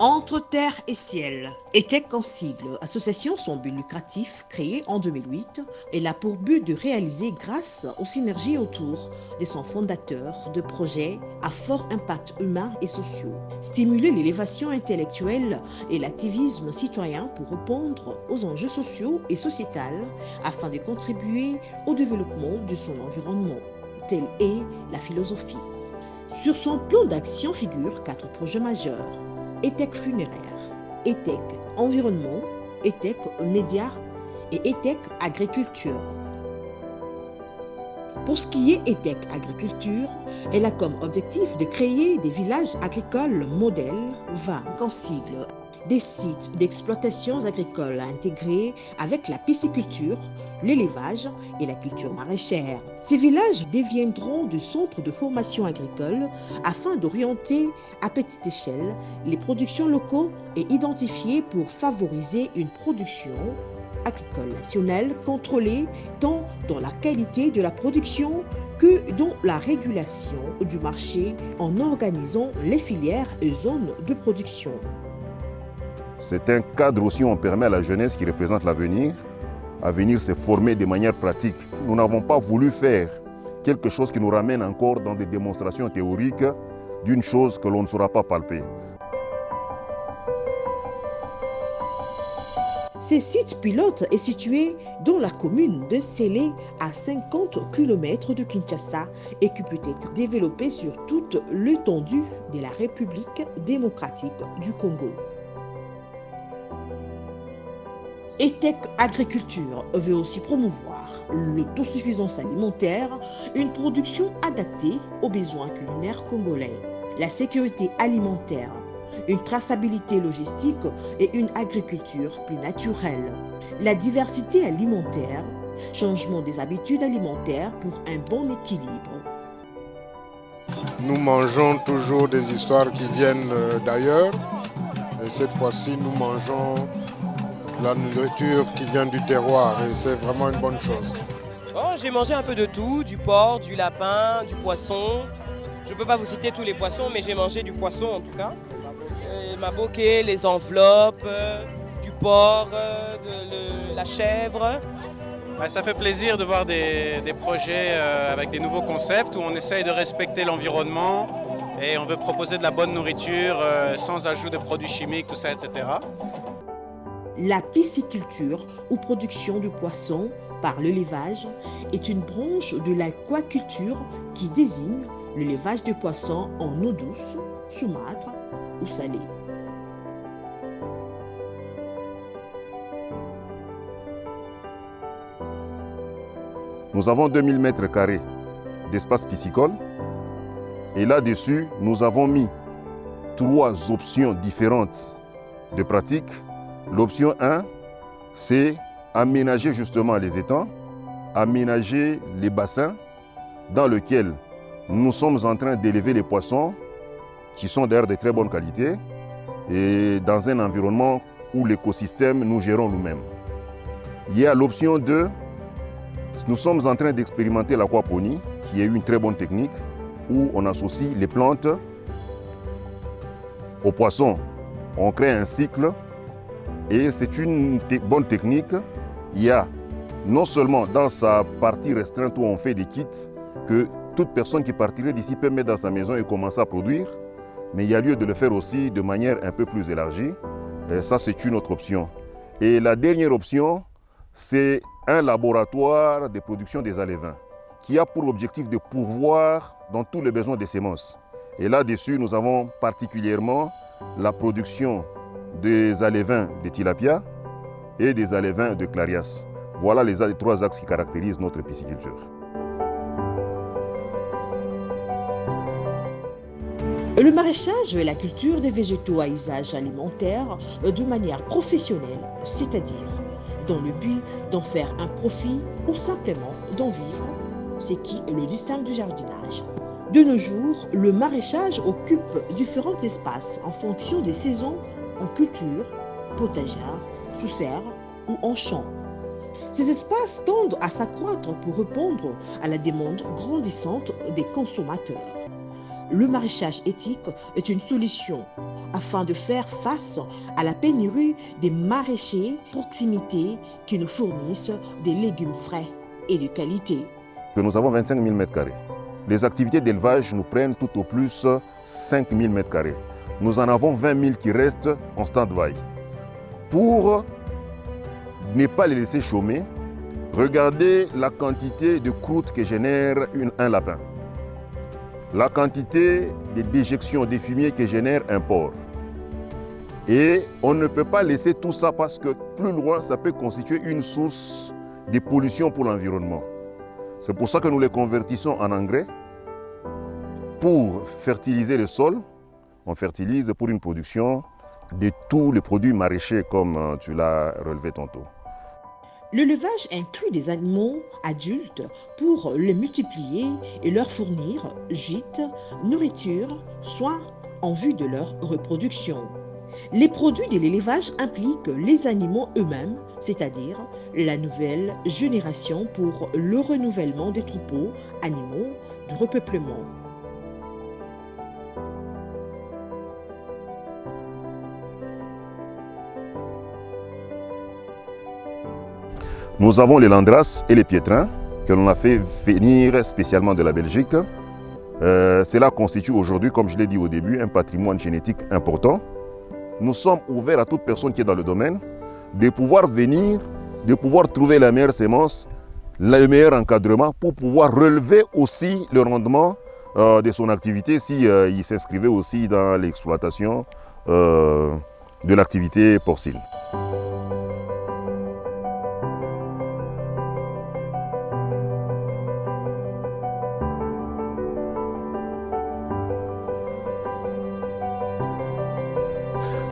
Entre terre et ciel. ETEC en sigle, association sans but lucratif créée en 2008, elle a pour but de réaliser grâce aux synergies autour de son fondateur de projets à fort impact humain et social, stimuler l'élévation intellectuelle et l'activisme citoyen pour répondre aux enjeux sociaux et sociétals afin de contribuer au développement de son environnement. Telle est la philosophie. Sur son plan d'action figurent 4 projets majeurs. ETEC funéraire, ETEC environnement, ETEC médias et ETEC agriculture. Pour ce qui est ETEC agriculture, elle a comme objectif de créer des villages agricoles modèles, VAG en sigle, des sites d'exploitations agricoles intégrés avec la pisciculture, l'élevage et la culture maraîchère. Ces villages deviendront des centres de formation agricole afin d'orienter à petite échelle les productions locales et identifier pour favoriser une production agricole nationale contrôlée tant dans la qualité de la production que dans la régulation du marché en organisant les filières et zones de production. C'est un cadre aussi où on permet à la jeunesse qui représente l'avenir à venir se former de manière pratique. Nous n'avons pas voulu faire quelque chose qui nous ramène encore dans des démonstrations théoriques d'une chose que l'on ne saura pas palper. Ce site pilote est situé dans la commune de Sélé, à 50 km de Kinshasa, et qui peut être développé sur toute l'étendue de la République démocratique du Congo. ETEC Agriculture veut aussi promouvoir l'autosuffisance alimentaire, une production adaptée aux besoins culinaires congolais, la sécurité alimentaire, une traçabilité logistique et une agriculture plus naturelle, la diversité alimentaire, changement des habitudes alimentaires pour un bon équilibre. Nous mangeons toujours des histoires qui viennent d'ailleurs et cette fois-ci nous mangeons la nourriture qui vient du terroir et c'est vraiment une bonne chose. Oh, j'ai mangé un peu de tout, du porc, du lapin, du poisson. Je ne peux pas vous citer tous les poissons, mais j'ai mangé du poisson en tout cas. Ma bouquet, les enveloppes, du porc, la chèvre. Ça fait plaisir de voir des projets avec des nouveaux concepts où on essaye de respecter l'environnement et on veut proposer de la bonne nourriture sans ajout de produits chimiques, tout ça, etc. La pisciculture ou production de poissons par l'élevage est une branche de l'aquaculture qui désigne l'élevage de poissons en eau douce, saumâtre ou salée. Nous avons 2000 mètres carrés d'espace piscicole et là-dessus, nous avons mis 3 options différentes de pratique. L'option 1, c'est aménager justement les étangs, aménager les bassins dans lesquels nous sommes en train d'élever les poissons qui sont d'ailleurs de très bonne qualité et dans un environnement où l'écosystème nous gérons nous-mêmes. Il y a l'option 2, nous sommes en train d'expérimenter l'aquaponie, qui est une très bonne technique où on associe les plantes aux poissons. On crée un cycle et c'est une bonne technique. Il y a non seulement dans sa partie restreinte où on fait des kits que toute personne qui partirait d'ici peut mettre dans sa maison et commencer à produire, mais il y a lieu de le faire aussi de manière un peu plus élargie. Et ça, c'est une autre option. Et la dernière option, c'est un laboratoire de production des alevins qui a pour objectif de pourvoir dans tous les besoins des semences. Et là-dessus, nous avons particulièrement la production des alevins de tilapia et des alevins de clarias. Voilà les 3 axes qui caractérisent notre pisciculture. Le maraîchage est la culture des végétaux à usage alimentaire de manière professionnelle, c'est-à-dire dans le but d'en faire un profit ou simplement d'en vivre, ce qui le distingue du jardinage. De nos jours, le maraîchage occupe différents espaces en fonction des saisons en culture, potagère, sous serre ou en champ. Ces espaces tendent à s'accroître pour répondre à la demande grandissante des consommateurs. le maraîchage éthique est une solution afin de faire face à la pénurie des maraîchers proximité qui nous fournissent des légumes frais et de qualité. Nous avons 25 000 m². Les activités d'élevage nous prennent tout au plus 5 000 m². Nous en avons 20 000 qui restent en stand-by. Pour ne pas les laisser chômer, regardez la quantité de croûte que génère un lapin. La quantité de déjections des fumiers que génère un porc. Et on ne peut pas laisser tout ça parce que plus loin, ça peut constituer une source de pollution pour l'environnement. C'est pour ça que nous les convertissons en engrais. Pour fertiliser le sol, on fertilise pour une production de tous les produits maraîchers comme tu l'as relevé tantôt. L'élevage inclut des animaux adultes pour les multiplier et leur fournir gîtes, nourriture, soins en vue de leur reproduction. Les produits de l'élevage impliquent les animaux eux-mêmes, c'est-à-dire la nouvelle génération pour le renouvellement des troupeaux animaux de repeuplement. Nous avons les landraces et les piétrins que l'on a fait venir spécialement de la Belgique. Cela constitue aujourd'hui, comme je l'ai dit au début, un patrimoine génétique important. Nous sommes ouverts à toute personne qui est dans le domaine de pouvoir venir, de pouvoir trouver la meilleure sémence, le meilleur encadrement pour pouvoir relever aussi le rendement de son activité s'il s'inscrivait aussi dans l'exploitation de l'activité porcine.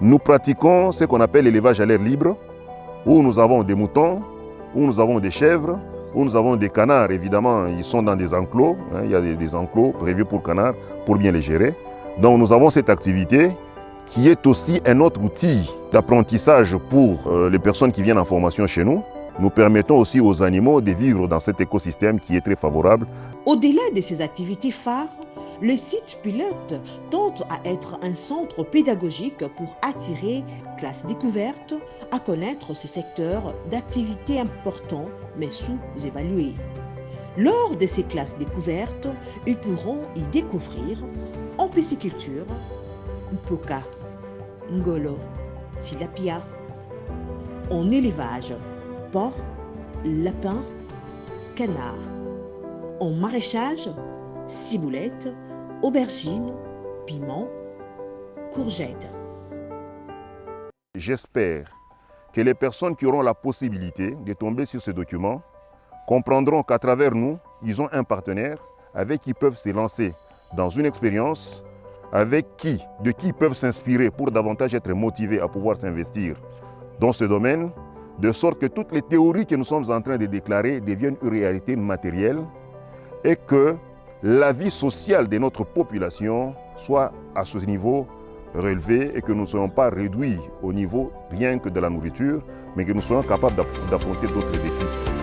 Nous pratiquons ce qu'on appelle l'élevage à l'air libre, où nous avons des moutons, où nous avons des chèvres, où nous avons des canards. Évidemment, ils sont dans des enclos, il y a des enclos prévus pour canards, pour bien les gérer. Donc nous avons cette activité qui est aussi un autre outil d'apprentissage pour les personnes qui viennent en formation chez nous. Nous permettons aussi aux animaux de vivre dans cet écosystème qui est très favorable. Au-delà de ces activités phares, le site pilote tente à être un centre pédagogique pour attirer classes découvertes à connaître ce secteur d'activité important mais sous-évalué. Lors de ces classes découvertes, ils pourront y découvrir en pisciculture, mpoka, ngolo, tilapia, en élevage, porc, lapin, canard, en maraîchage, ciboulette, aubergines, piments, courgettes. J'espère que les personnes qui auront la possibilité de tomber sur ce document comprendront qu'à travers nous, ils ont un partenaire avec qui ils peuvent se lancer dans une expérience, de qui ils peuvent s'inspirer pour davantage être motivés à pouvoir s'investir dans ce domaine, de sorte que toutes les théories que nous sommes en train de déclarer deviennent une réalité matérielle et que la vie sociale de notre population soit à ce niveau relevé et que nous ne soyons pas réduits au niveau rien que de la nourriture, mais que nous soyons capables d'affronter d'autres défis.